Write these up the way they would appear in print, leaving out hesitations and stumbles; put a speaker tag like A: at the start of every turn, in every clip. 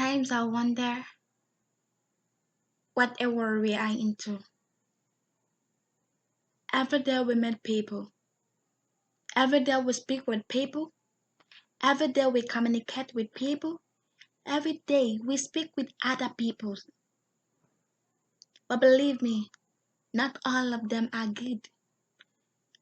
A: Sometimes I wonder whatever we are into. Every day we meet people. Every day we speak with people. Every day we communicate with people. Every day we speak with other people. But believe me, not all of them are good.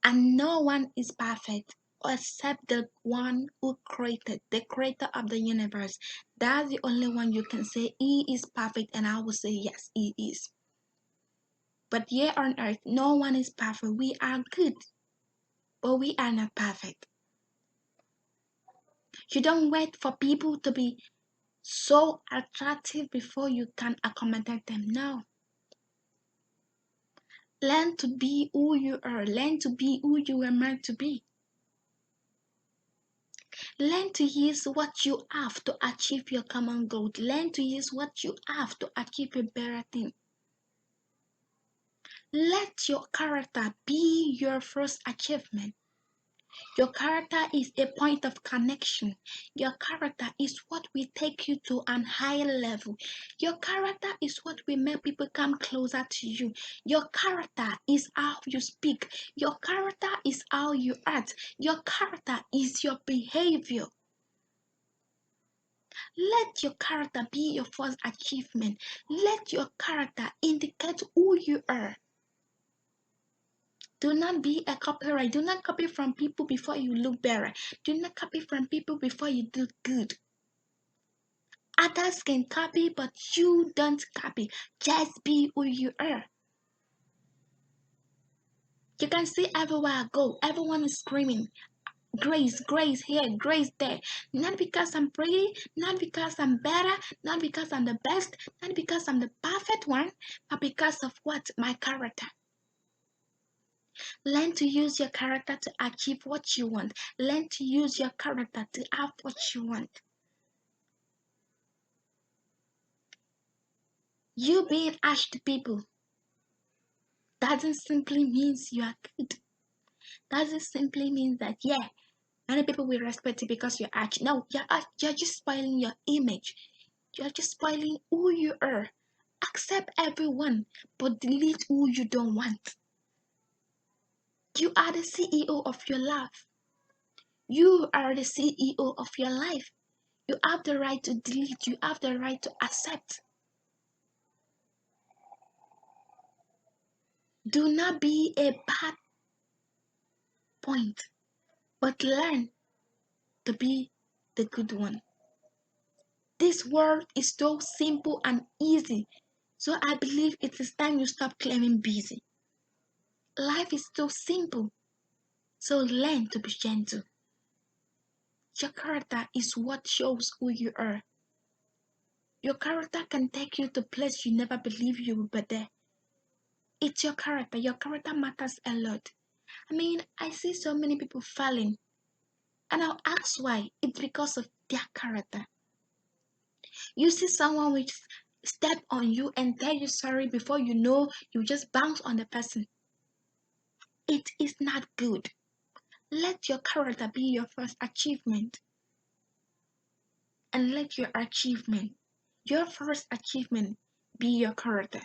A: And no one is perfect except the one who created, the creator of the universe. That's the only one you can say he is perfect, and I will say yes, he is. But here on earth, no one is perfect. We are good, but we are not perfect. You don't wait for people to be so attractive before you can accommodate them. No. Learn to be who you are. Learn to be who you were meant to be. Learn to use what you have to achieve your common goal. Learn to use what you have to achieve a better thing. Let your character be your first achievement. Your character is a point of connection. Your character is what will take you to an higher level. Your character is what will make people come closer to you. Your character is how you speak. Your character is how you act. Your character is your behavior. Let your character be your first achievement. Let your character indicate who you are. Do not be a copyright. Do not copy from people before you look better. Do not copy from people before you do good. Others can copy, but you don't copy. Just be who you are. You can see everywhere I go, everyone is screaming, Grace, Grace here, Grace there. Not because I'm pretty, not because I'm better, not because I'm the best, not because I'm the perfect one, but because of what? My character. Learn to use your character to achieve what you want. Learn to use your character to have what you want. You being harsh to people doesn't simply mean you are good. Doesn't simply mean that, yeah, many people will respect you because you're harsh. No, you're just spoiling your image. You're just spoiling who you are. Accept everyone, but delete who you don't want. You are the CEO of your life. You are the CEO of your life. You have the right to delete. You have the right to accept. Do not be a bad point, but learn to be the good one. This world is so simple and easy, so I believe it is time you stop claiming busy. Life is so simple, so learn to be gentle. Your character is what shows who you are. Your character can take you to places you never believed you would be there. It's your character. Your character matters a lot. I mean, I see so many people falling, and I'll ask why. It's because of their character. You see someone which step on you and tell you sorry before you know you just bounce on the person. It is not good. Let your character be your first achievement, and let your first achievement, be your character.